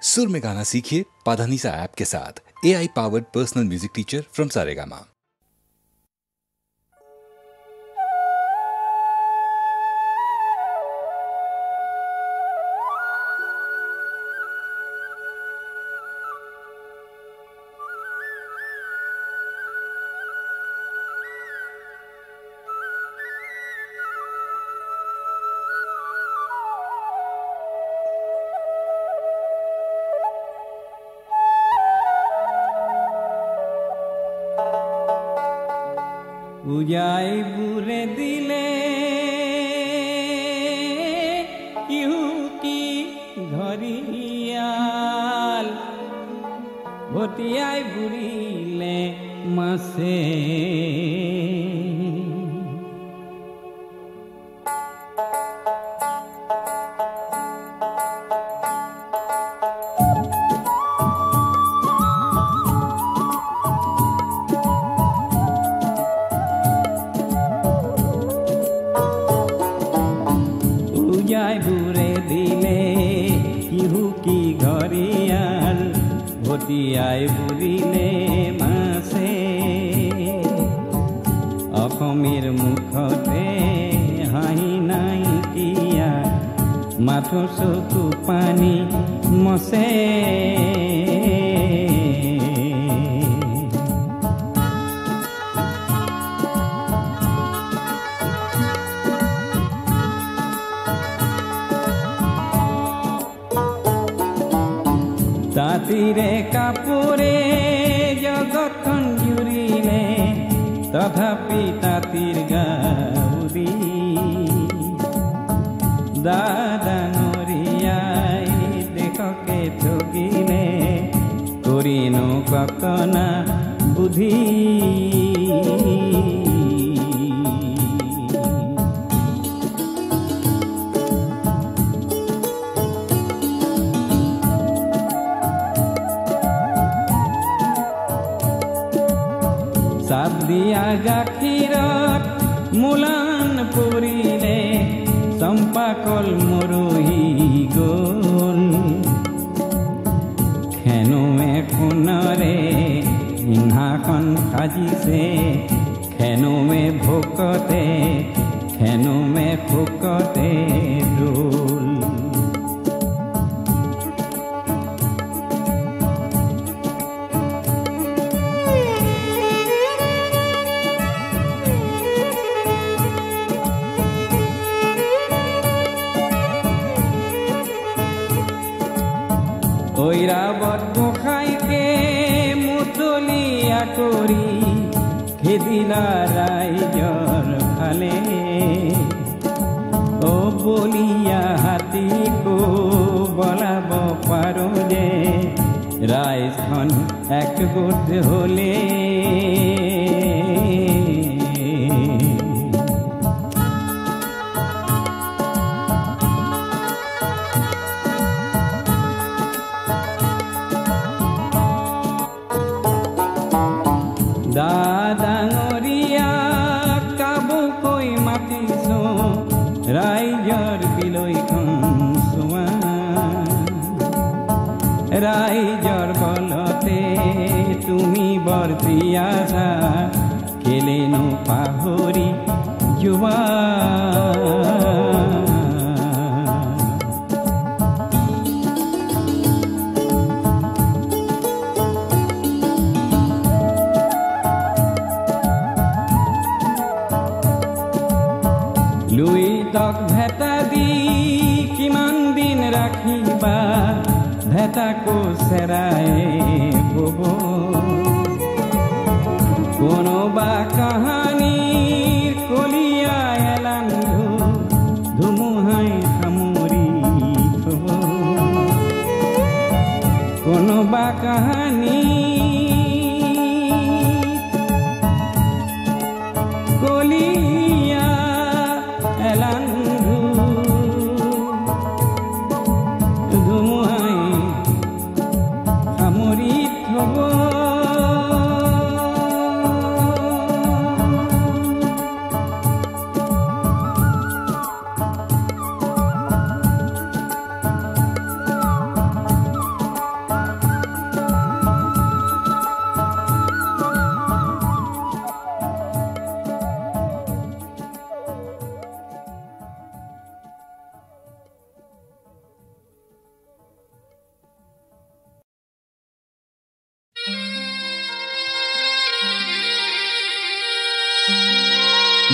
सुर में गाना सीखिए पाधानीसा ऐप के साथ। AI powered personal music teacher from Saregama. উজাই বুরে দিলে ইহুকি ঘরিয়াল ভটিয়াই বুড়িলে মাসে ভটিয়াই বুড়িলে মাছে অসমীৰ মুখতে হাঁহি নাইকিয়া মাথো চকু পানী মচে তাতিৰে কাপোৰে জগতখন জুৰিলে তথাপি তাতিৰ গাউৰি দাদাঙৰিয়াই দেশকে ঠগিলে কৰিনো ককনা বুদ্ধি দিয়া গাখীৰত মুলান পৰিলে চম্পাকল মৰহি গ'ল খেনুৱে সোণৰে সিংহাসন সাজিছে খেনুৱে ভোকতে দোল ঐৰাবত গোসাঁইকে মুতলীয়া কৰি খেদিলা ৰাইজৰ ফালে অ বলিয়া হাতীকো বলাব পাৰো যে ৰাইজখন একগোট হ'লে দাদাঙৰিয়া কাবুকৈ মাতিছো ৰাইজৰ বিলৈখন চোৱা ৰাইজৰ বলতে তুমি বৰ্তি আছা কেলেনো পাহৰি যোৱা লুইতক ভেটা দি কিমান দিন ৰাখিবা ভেটাকো চেৰাই বব কোনোবা কাহানীৰ কলিয়া এলান্ধু ধুমুহাই সামৰি থব কোনোবা কাহানী কলিয়া এলান্ধু ধুমুহাই সামৰি থব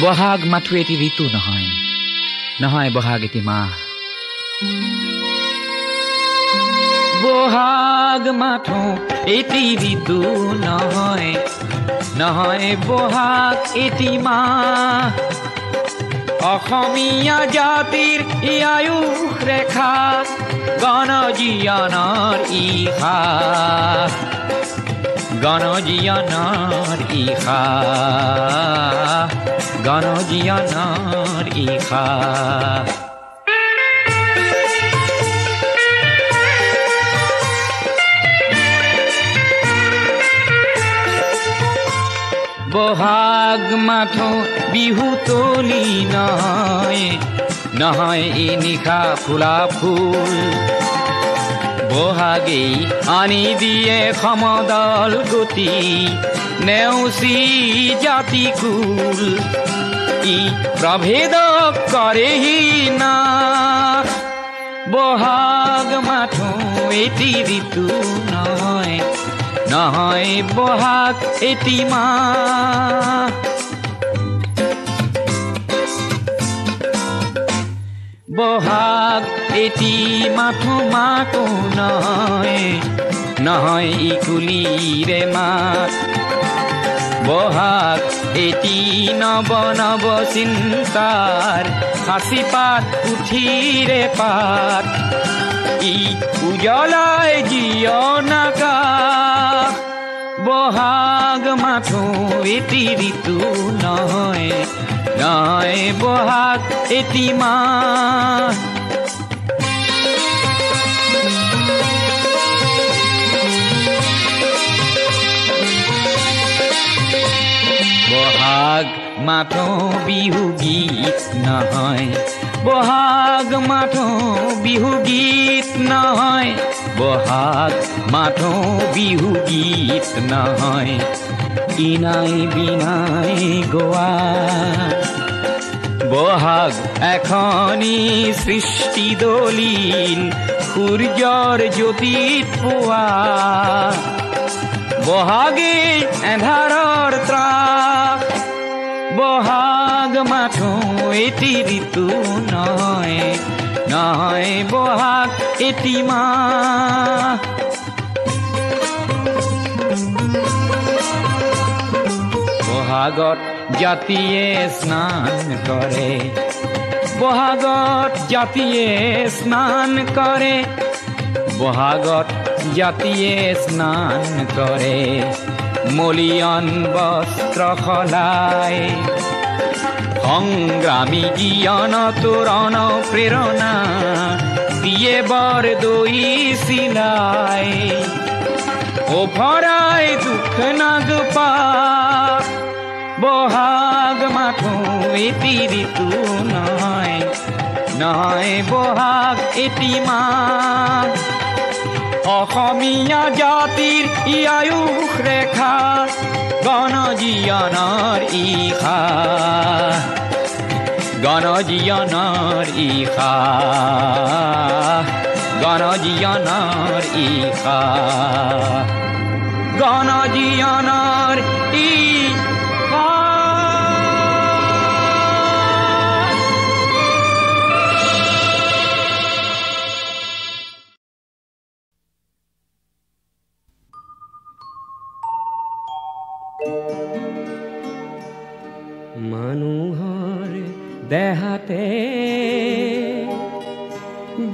বহাগ মাথো এটি ঋতু নহয়, নহয় বহাগ এটি মাহ। বহাগ মাথো এটি ঋতু নহয়, নহয় বহাগ এটি মাহ। অসমীয়া জাতিৰ ই আয়ুস ৰেখা, গণজীৱনৰ ইশা, গণজীৱনৰ ইশা, গণজীৱনৰ ইশা। বহাগ মাথো বিহু তলি নহয়, নহয় ই নিশা ফুলা ফুল। বহাগেই আনি দিয়ে সমদল গতি, নেওচি জাতি কুল। ই প্ৰভেদ কৰেহি না, বহাগ মাথো এটি ঋতু নহয়, নহয় বহাগ এটি মাহ। বহাগ এটি মাথো মাতো নহয়, নহয় ই কুলিৰে মাত। বহাগ এটি নৱ নৱ চিন্তাৰ সাঁচি পাত পুথিৰে পাত। ই উজ্বলাই জীৱন আকাশ, বহাগ মাথো এটি ঋতু নহয়, নহয় বহাগ এটি মাহ। বহাগ মাথো বিহু গীত নহয়, বহাগ মাথো বিহু গীত নহয়, বহাগ মাথো বিহু গীত নহয়। ইনাই বিনাই গোৱা বহাগ এখনি সৃষ্টি দলিল, সূৰ্যৰ জ্যোতিত পোৱা। বহাগে এন্ধাৰৰ ত্ৰাস, বহাগ মাথো এটি ঋতু নহয়, নহয় বহাগ এটি মাহ। বহাগত জাতিয়ে স্নান কৰে, বহাগত জাতিয়ে স্নান কৰে, বহাগত জাতিয়ে স্নান কৰে। মলিয়ন বস্ত্ৰ সলাই, সংগ্ৰামী জ্ঞান তোৰণ প্ৰেৰণা দিয়ে বৰ দৈ চিলাই। ওফৰাই দুখ নাগপা, বহাগ মাথো এটি ঋতু নহয়, নহয় বহাগ এটি মাহ। অসমীয়া জাতিৰ ই আয়ুস ৰেখা, গণজীৱনৰ ইশা, গণজীৱনৰ ইশা, গণজীৱনৰ ইশা, গণজীৱনৰ ইশা। মানুহৰ দেহাতে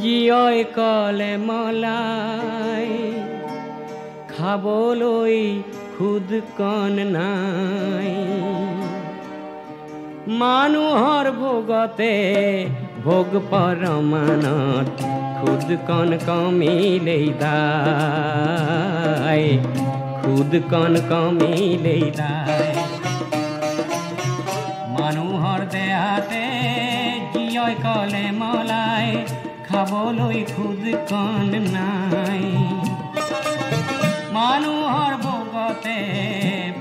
জীয়ই কলে মলাই, খাবলৈ খুদ কণ নাই। মানুহৰ ভোগতে ভোগ পৰমানত, খুদ কণ কমিলেই দায়, খুদ কণ কমিলেই দায়। মানুহৰ দেহাতে জীয়ই কলে মলাই, খাবলৈ খুদ কণ নাই। মানুহৰ ভোগতে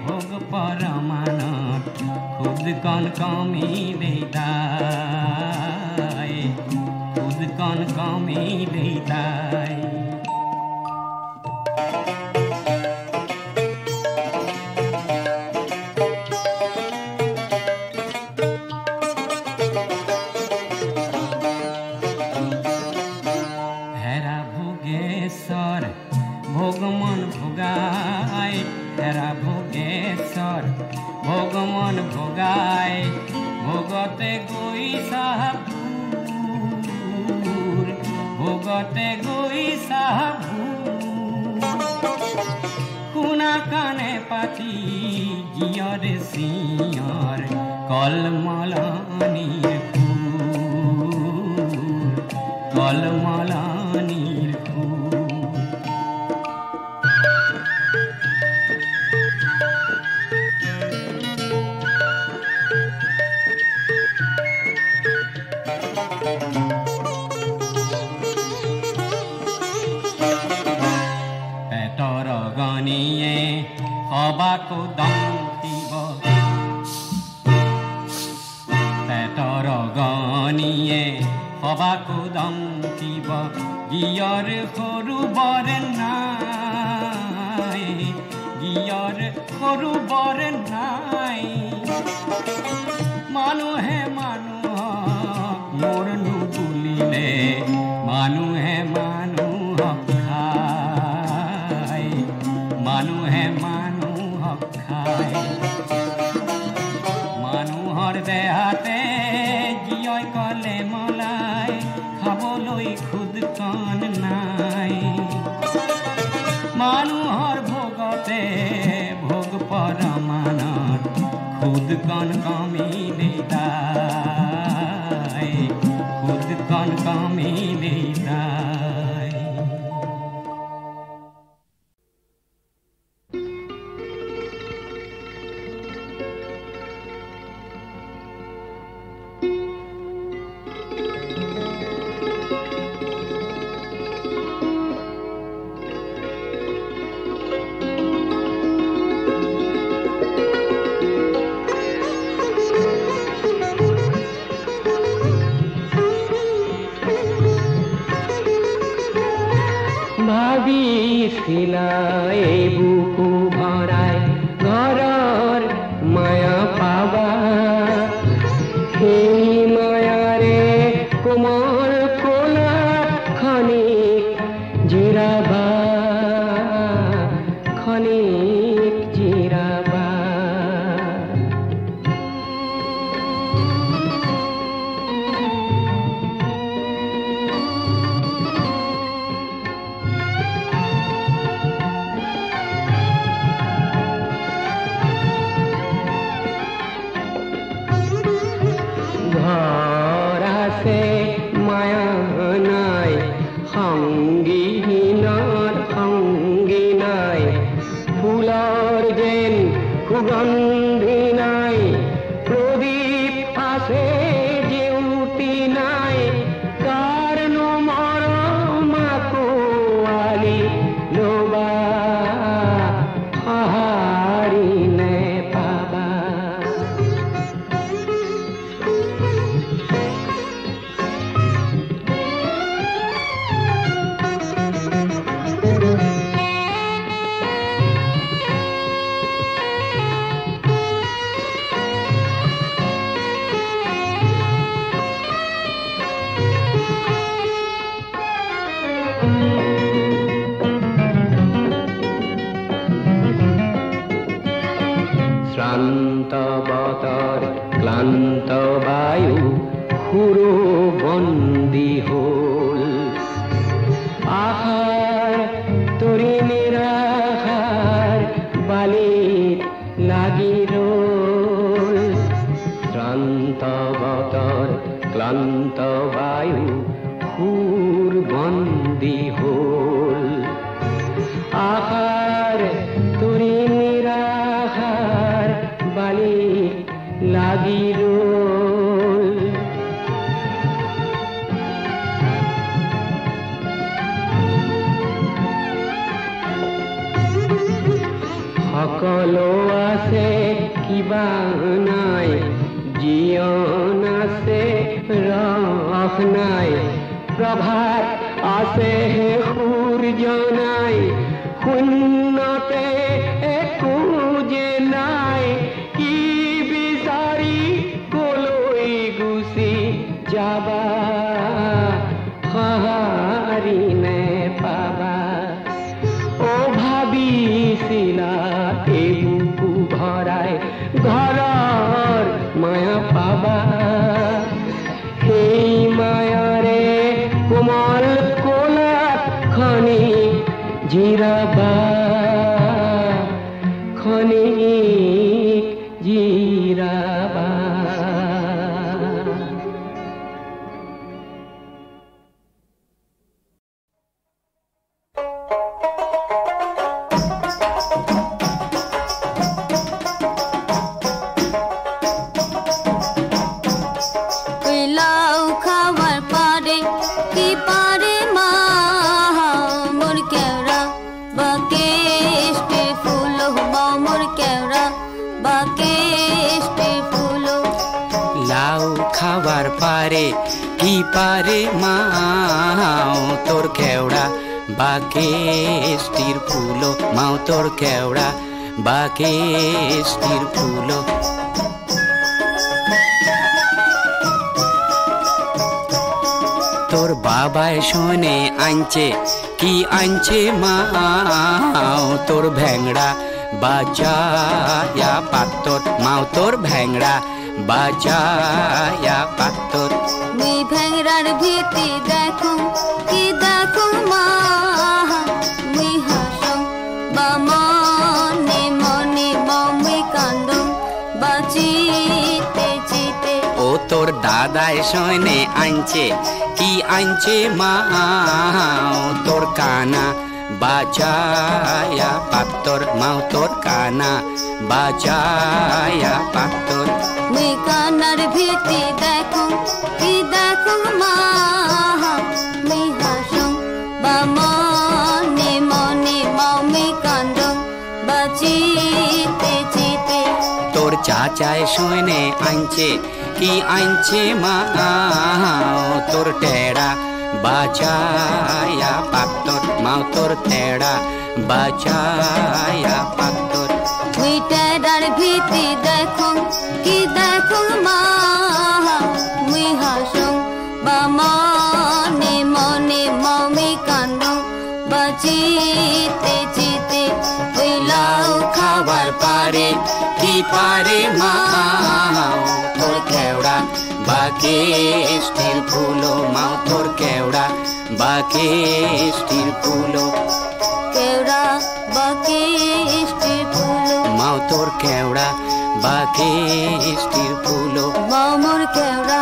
ভোগ পৰমানত, খুদ কণ কমিলেই দায়, খুদ কণ কমিলেই দায়। ভোগেশ্বৰ ভোগমন ভোগাই হেৰা ভোগেশ্বৰ ভোগমন ভোগাই ভোগতে গৈ চাহাবুৰ ভোগতে গৈ চাহাবুৰ শুনা কাণে পাতি জীয়ৰে চিঞৰ কলমলনিৰ ফুল কলমলনিৰ ফুল পেটৰ গণিয়ে সবাকো দম দিব পেটৰ গণিয়ে সবাকো দম দিব গিয়ৰ সৰু বৰ নাই গিয়ৰ সৰু বৰ নাই মানুহে মানুহক মোৰ নুবুলিলে মানুহে মানুহক খায় মানুহে মানুহক খায় মানুহৰ দেহাতে জীয়ই কলে মলাই খাবলৈ খুদকণ নাই মানুহৰ ভোগতে ভোগ পৰমানত খুদকণ কমিলে দায় খুদকণ কমিলে দায় ভাবিছিলাই বুকু ভৰাই ঘৰৰ মায়া পাবা সেই মায়াৰে কোমল কোলাত খনিক জিৰাবা খনিক জিৰাবা ঘৰ আছে মায়া নাই সংগীহীনৰ সংগী নাই ফুলৰ যেন সুগন্ধি নাই প্ৰদীপ আছে জেউতি নাই কাৰণো মৰম কোৱালি লবা সঁহাৰি নেপাবা শ্ৰান্ত বতৰ ক্লান্ত বায়ু সুৰো বন্দী হল আহাৰ তৰি নিৰাহাৰ বালিত লাগি ৰল শ্ৰান্ত বতৰ ক্লান্ত বায়ু সুৰ বন্দী হল আহাৰ তৰি নিৰাহাৰ বালিত লাগি ৰল সকলো আছে কিবা নাই জীৱন আছে ৰস নাই প্ৰভাত আছে সূৰ্য নাই শূন্যতে একো যে নাই কি বিচাৰি কলৈ গুচি যাবা সঁহাৰি নেপাবা জিরাবা ক্ষণিক জিরাবা খাবার পারে কি পারে মাও তোর কেওড়া বাকেষ্টির ফুলো মাও তোর কেওড়া বাকেষ্টির ফুলো তোর বাবায় শোনে আনছে কি আনছে মাও তোর ভ্যাংড়া বাজায়া পাত্তর মাও তোর ভ্যাংড়া বাজায়া পাত্তর মুই ভ্যাংরার ভীতি দেখো কি দেখো মা মুই হাসং বা মনে মনে মুই কান্দং বা চিতে চিতে ও তোর দাদায় শোনে আনছে কি আনছে মাও তোর কানা বাজায়া পাত্তর মাও তোর কানা বাজায়া পাত্তর মুই কানার ভীতি দেখো কি দেখো মা মুই হাসং বা মনে মনে মুই কান্দং বা চিতে চিতে তোর চাচায় শোনে আনছে কি আনছে মাও তোর টেড়া বাজায়া পাত্তর মাও তোর টেড়া বাজায়া পাত্তর মুই টেড়ার ভীতি দেখো কি দেখো মা মুই হাসং বা মনে মনে মুই কান্দং বা চিতে চিতে ওই লাউ খাবার পারে কি পারে মাও তোর কেওড়া বাকেষ্টির ফুলো মাও তোর কেওড়া বাকেষ্টির ফুলো কেওড়া বাকেষ্টির ফুলো মাও তোর কেওড়া বাকেষ্টির ফুলো মোর কেওড়া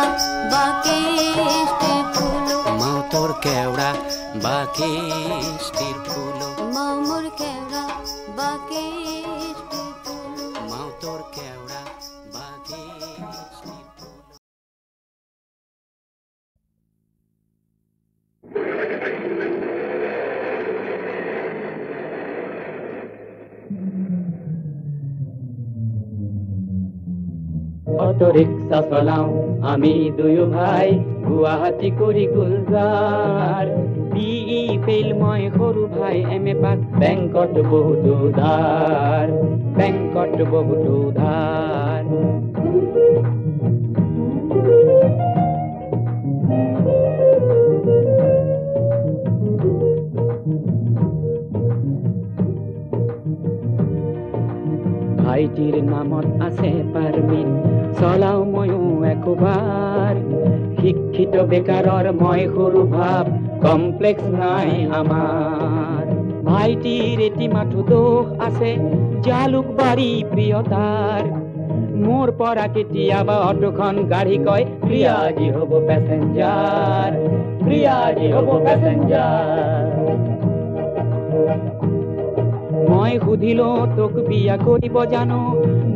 বাকেষ্টির ফুলো মাও তোর কেওড়া বাকেষ্টির ফুলো মোর কেওড়া বাকেষ্টির ফুলো মাও তোর কেওড়া বাকেষ্টির ফুলো অটো রিক্সা চলাও আমি দুয়ো ভাই গুৱাহাটী কৰি গুলজাৰ বিই ফেইল মই সৰু ভাই এম.এ. পাছ বেংকত বহুতো ধাৰ বেংকত বহুতো ধাৰ ভাইটিৰ নামত আছে পাৰমিট চলাও ময়ো একোবাৰ শিক্ষিত বেকাৰৰ মই সৰু ভাৱ কমপ্লেক্স নাই আমাৰ ভাইটিৰ এটি মাথো দোষ আছে জালুকবাৰী প্ৰিয়তাৰ মোৰ পৰা কেতিয়াবা অটোখন গাড়ী কয় প্ৰিয়াজী হ'ব পেচেঞ্জাৰ প্ৰিয়াজী হ'ব পেচেঞ্জাৰ মই সুধিলো তোক বিয়া কৰিব জানো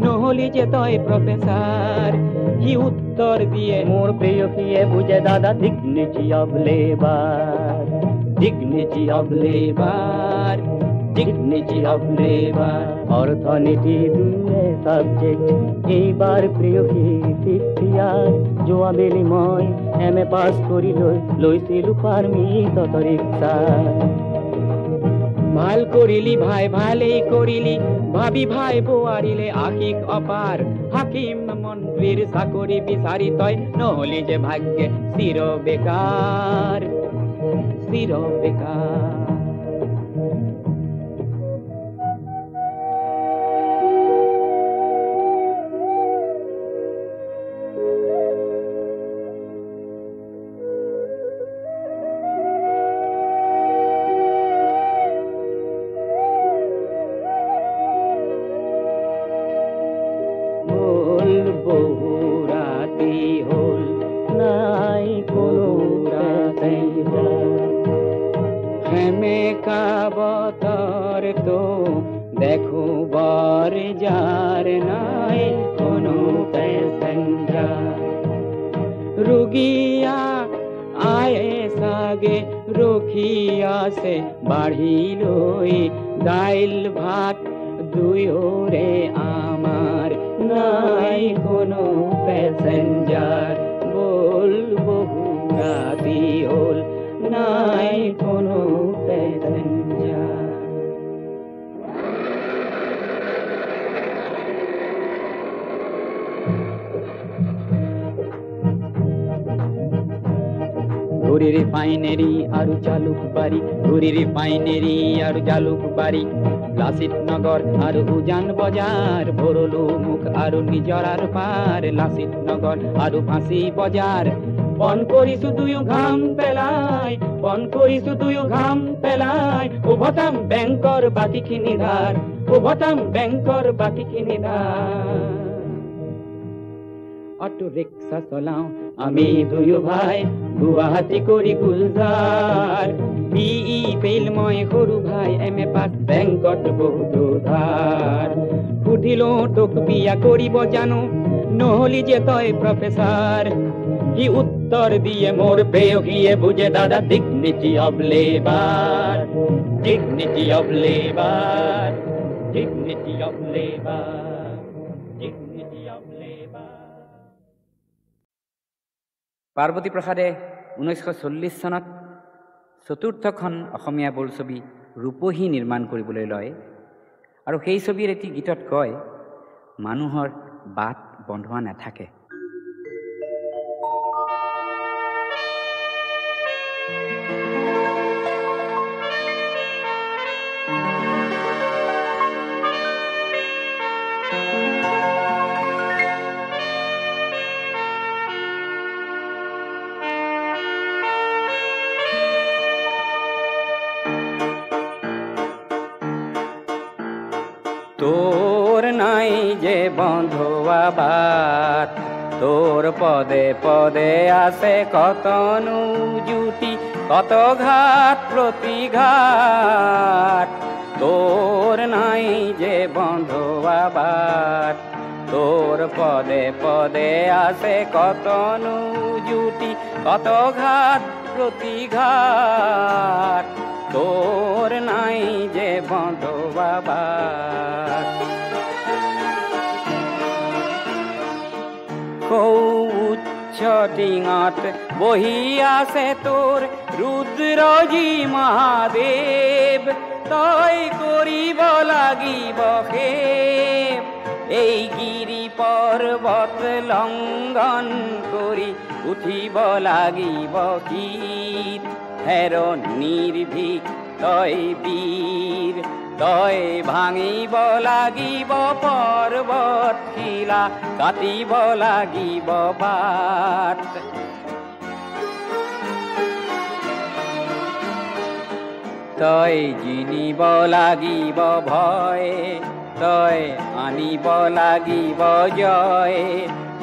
নহলি যে তই প্ৰফেচাৰ সি উত্তৰ দিয়ে মোৰ প্ৰেয়সীয়ে বুজে দাদা dignity of labour dignity of labour dignity of labour অৰ্থনীতি দুয়ে সাবজেক্ট এইবাৰ প্ৰেয়সী ফিফথ ইয়াৰ যোৱাবেলি মই এম.এ. পাছ কৰি লৈছিলো পাৰমিট অটো ৰিক্সা ভাল কৰিলি ভাই ভালেই কৰিলি ভাবি ভাই বোৱাৰিলে আশিক অপাৰ হাকিম মন্ত্ৰীৰ চাকৰি বিচাৰি তই নহলি যে ভাগ্যে চিৰ বেকাৰ চিৰ বেকাৰ ঘর তো দেখো বার যার নাই কোনো প্যাসেঞ্জার রুগিয়া আয়ে সাগে রখিয়াছে বাঢ়িলৈ দাইল ভাত দুয়োরে আমার নাই কোনো প্যাসেঞ্জার বল বহু রাতি হল নাই কোনো প্যাসেঞ্জার ঘুরি রিফাইনারি আৰু জালুকবাৰী ঘুৰি ৰিফাইনাৰি আৰু জালুকবাৰী লাচিত নগৰ আৰু উজান বজাৰ ভৰলো মুখ আৰু নিজৰাৰ পাৰ লাচিত নগৰ আৰু ফাঁচি বজাৰ বন কৰিছো দুয়ো ঘাম পেলাই বন কৰিছো দুয়ো ঘাম পেলাই উভতাম বেংকৰ বাকীখিনি ধাৰ উভতাম বেংকৰ বাকীখিনি ধাৰ অটো ৰিক্সা চলাও আমি দুয়ো ভাই গুৱাহাটী কৰি গুলজাৰ বিই ফেইল মই সৰু ভাই এম.এ. পাছ বেংকত বহুতো ধাৰ সুধিলো তোক বিয়া কৰিব জানো নহলি যে তই প্ৰফেচাৰ সি উত্তৰ দিয়ে মোৰ প্ৰেয়সীয়ে বুজে দাদা dignity of labour dignity of labour dignity of labour dignity of labour Parbati প্ৰসাদে 1940 চনত চতুৰ্থখন অসমীয়া বোলছবি ৰূপহী নিৰ্মাণ কৰিবলৈ লয় আৰু সেই ছবিৰ এটি গীতত কয় মানুহৰ বাট বন্ধোৱা নাথাকে তোর নাই যে বন্ধুয়া বাত তোর পদে পদে আছে কত জুটি কত ঘাট প্রতিঘাট তোর নাই যে বন্ধুয়া বাত তোর পদে পদে আছে কত জুটি কত ঘাট প্রতিঘাট তোর নাই যে বন্ধুয়া বাত উচ্চ টিঙত বহি আছে তোর রুদ্রজি মহাদেব তই কৰিব লাগিব খেপ এই গিৰি পৰ্বত লংঘন কৰি উঠিব লাগিব গীত হেৰ নিৰ্ভীক তই বীৰ তই ভাঙিব লাগিব পৰ্বত শিলা কাটিব লাগিব বাট তই জিনিব লাগিব ভয় তই আনিব লাগিব জয়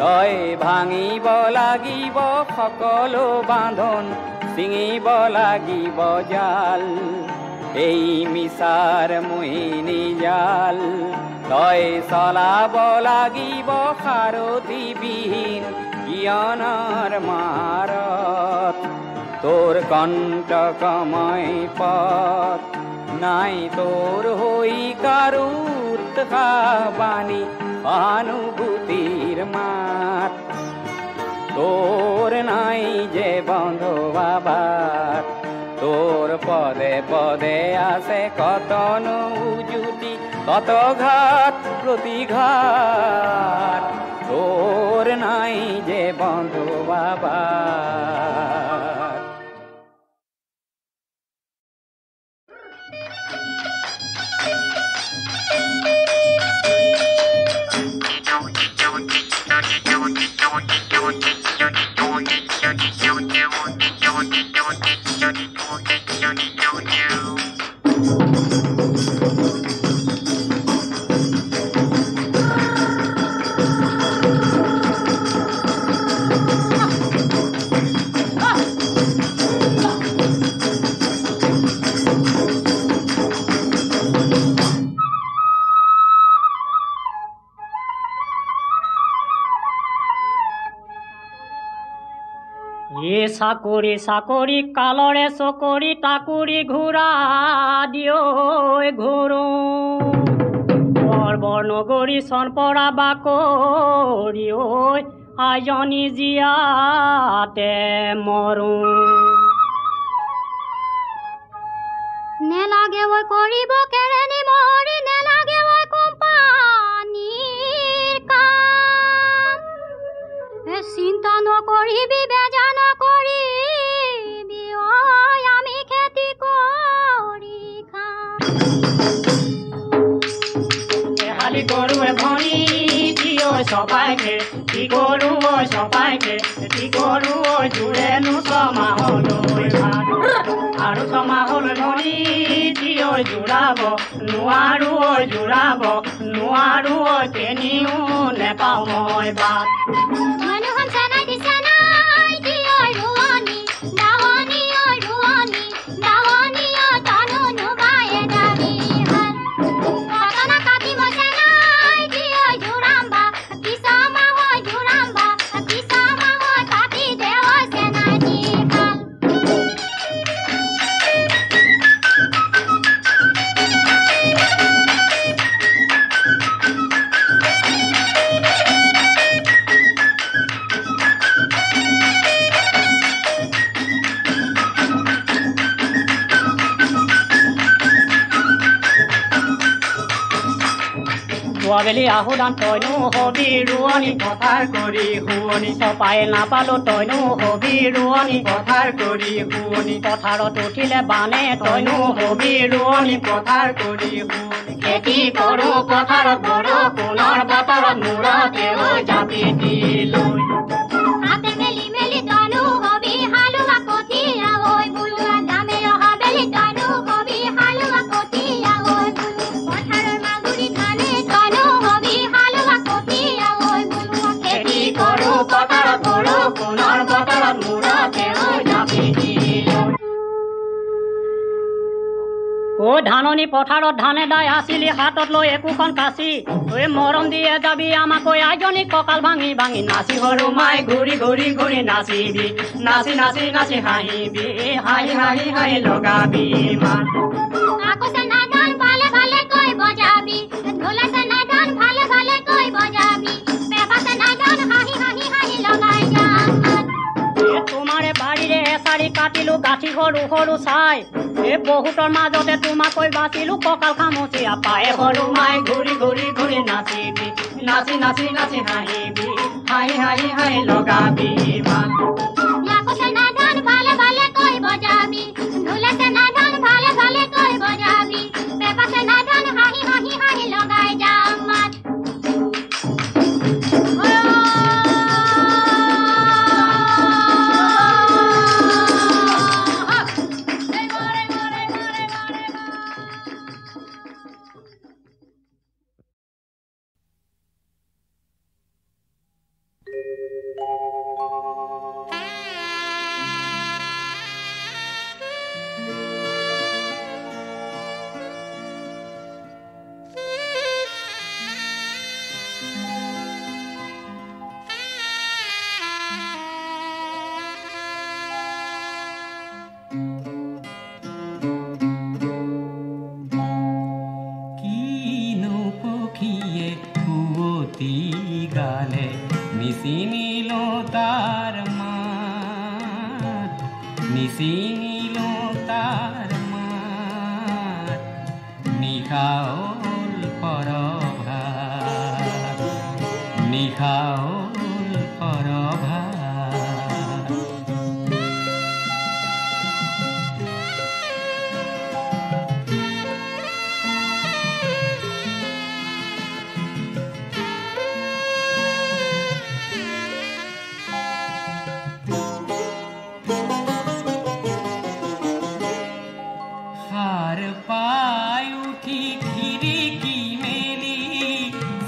তই ভাঙিব লাগিব সকলো বান্ধন ছিঙিব লাগিব জাল এই মিছাৰ মোহিনী জাল তই চলাব লাগিব সাৰথিবিহীন জ্ঞানৰ মাৰত তোৰ কণ্টকময় পথ নাই তোৰ হৈ কাৰো উৎসাহবাণী সহানুভূতিৰ মাত তোৰ নাই যে বন্ধুৱা বাট তোৰ পদে পদে আছে কত জুটি কত ঘাট প্ৰতিঘাট তোৰ নাই যে বন্ধুয়া বাট চাকৰি চাকৰি কালৰে চকৰি টাকুৰি ঘূৰা দিও ঘূৰো বৰ নগৰী চনপৰা বাকৰি ঐ আইজনী জীয়াতে মৰো নেলাগে ঐ কৰিব কেৰেণী মহৰি নেলাগে ঐ কোম্পানীৰ কাম চিন্তা নকৰিবি বেজা নকৰিবি ঐ আমি খেতি কৰি খাম এহালি গৰুৱে ভৰি দিও সবাইকে কি গৰু ঐ সবাইকে কি গৰু ঐ জোৰেনো ছমাহলৈ ভাত আৰু ছমাহলৈ ধৰি দিও জোৰাব নোৱাৰো ঐ জোৰাব নোৱাৰো ঐ কেনিও নেপাওঁ মই বাট মানুহখন চানাই দিছে নাই দিয় ৰোৱনী দাৱনী ৰোৱনী দাৱনী তনু নুবায়ে দাবি হাত কটনা কাটি মছে নাই দিয় জোৰাম্বা কিছমা হৈ জোৰাম্বা কিছমা হৈ কাটি দেৱ চেনাই দি খাল আবেলি আহুদান তইনো হবি ৰোৱনী পথাৰ কৰি শুৱনি চপাই নাপালো তইনো হবি ৰোৱনী পথাৰ কৰি শুৱনি পথাৰত উঠিলে বানে তইনো হবি ৰোৱনী পথাৰ কৰি শুৱনি খেতি কৰো পথাৰত বৰষুণৰ বতৰত মূৰতে জাপি দি লৈ হাতে মেলি মেলি তনু হবি হালুৱা কঠীয়া ঐ বুলুৱা দামে অহা বেলি তনু হবি হালুৱা কঠীয়া ঐ পথাৰৰ মাগুৰি ধানে তনু হবি হালুৱা কঠীয়া ঐ বুলুৱা খেতি কৰো পথাৰত বৰষুণৰ বতৰত মূৰতে জাপি দি লৈ ঐ ধাননি পথাৰত ধানে দাই আছিলি হাতত লৈ একোখন কাচি ঐ মৰম দিয়ে যাবি আমাক ঐ আইজনী কঁকাল ভাঙি ভাঙি নাচি সৰু মাই ঘূৰি ঘূৰি ঘূৰি নাচিবি নাচি নাচি নাচি হাঁহিবি হাঁহি হাঁহি হাঁহি লগাবি মান আকোছে নাদন ভালে ভালে কৈ বজাবি ঢোলাছে নাদন ভালে ভালে কৈ বজাবি পেপাছে নাদন হাঁহি হাঁহি হাঁহি লগাই যাম তোমাৰে বাৰীৰে এচাৰি কাটিলো গাঁঠি সৰু সৰু চাই বহুতৰ মাজতে তোমাকৈ বাচিলো কঁকাল খামুচি পায়ে সৰু মাই ঘূৰি ঘূৰি ঘূৰি নাচিবি নাচি নাচি নাচি হাঁহিবি হাঁহি হাঁহি হাঁহি লগাবি মান আকোছে নাদন ভালে ভালে কৈ বজাবি ঢোলাছে নাদন ভালে ভালে কৈ বজাবি পেপাছে নাদন হাঁহি হাঁহি হাঁহি লগাই যাম মাত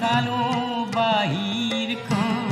চালো বাহিৰখন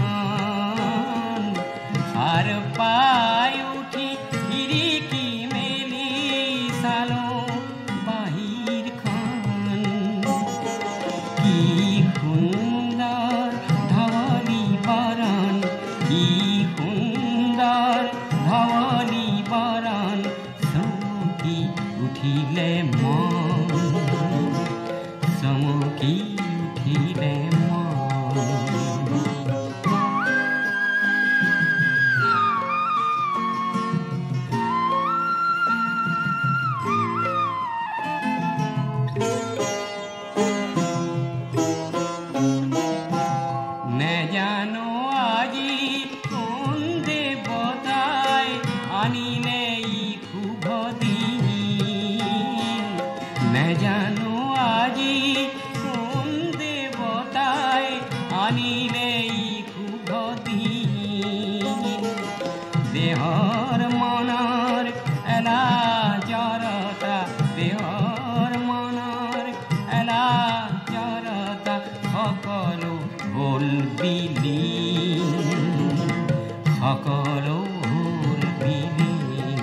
আজি কোন দেৱতাই আনিলে শুভ দিন দেহৰ মনৰ এলা জৰতা দেহৰ মনৰ এলা জৰতা সকলো হ'ল বিলীন সকলো হ'ল বিলীন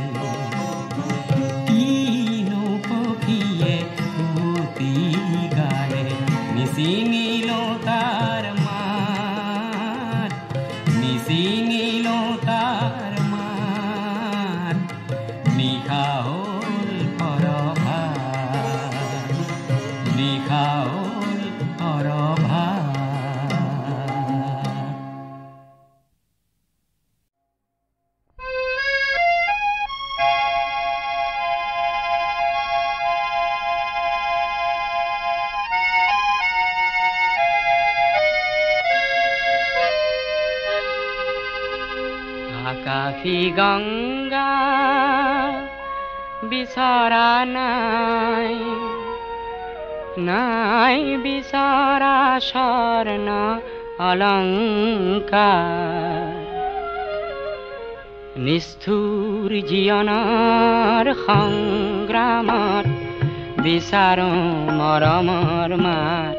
তিনো পক্ষীয়ে পুতি গালে নিচিঙিল তাৰ মাত নিচিঙিল তাৰ মাত নিশা হ'ল পৰভাত নিশা হ'ল পৰভাত আকাশী গঙ্গা বিচৰা নাই নাই বিচৰা স্বৰ্ণ অলংকাৰ নিষ্ঠুৰ জীৱনৰ সংগ্ৰামত বিচাৰো মৰমৰ মাত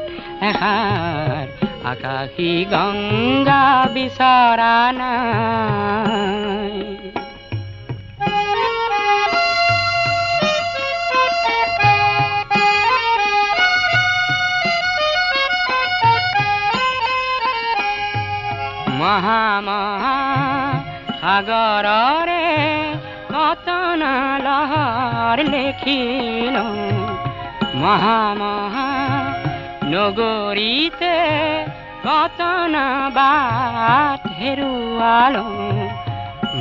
এষাৰ আকাশী গঙ্গা বিচৰা নাই মহা মহা সাগৰৰে কতন লহৰ লেখিল মহা মহা নগৰীতে কতন বাট হেৰুৱালো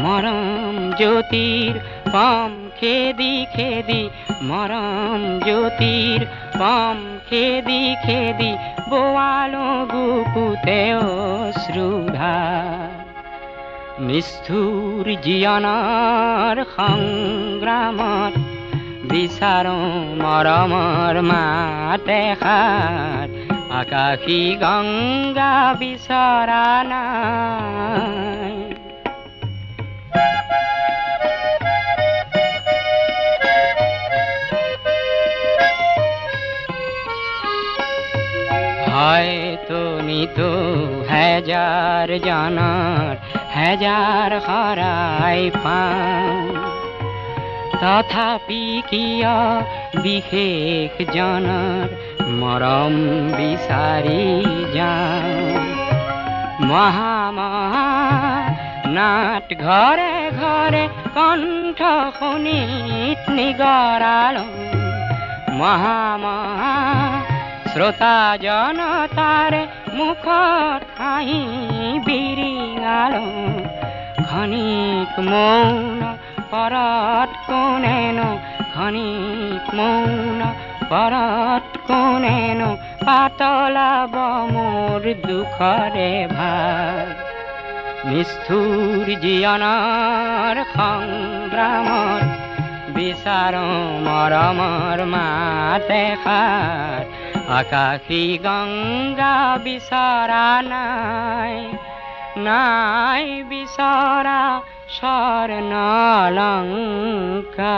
মৰম জ্যোতিৰ পাম খেদি খেদি মৰম জ্যোতিৰ পাম খেদি খেদি বোৱালো বুকুতে অশ্ৰুধাৰ নিষ্ঠুৰ জীৱনৰ সংগ্ৰামত বিচাৰো মৰমৰ মাত এষাৰ আকাশী গঙ্গা বিচৰা নাই হয়তো নিতো হেজাৰ জনৰ হেজাৰ শৰাই পাওঁ তথাপি কিয় বিশেষ জনৰ মৰম বিচাৰি যাওঁ মহা মহা নাট ঘৰে ঘৰে কণ্ঠ শুনিত নিগৰালো মহা মহা শ্ৰোতা জনতাৰে মুখত হাঁহি বিৰিঙালো ক্ষণিক মৌন পৰত কোনেনো ক্ষণিক মৌন পৰত কোনেনো পাতলাব মোৰ দুখৰে ভাগ নিষ্ঠুৰ জীৱনৰ সংগ্ৰামত বিচাৰো মৰমৰ মাত এষাৰ আকাশী গঙ্গা বিচৰা নাই নাই বিচৰা স্বৰ্ণ অলংকাৰ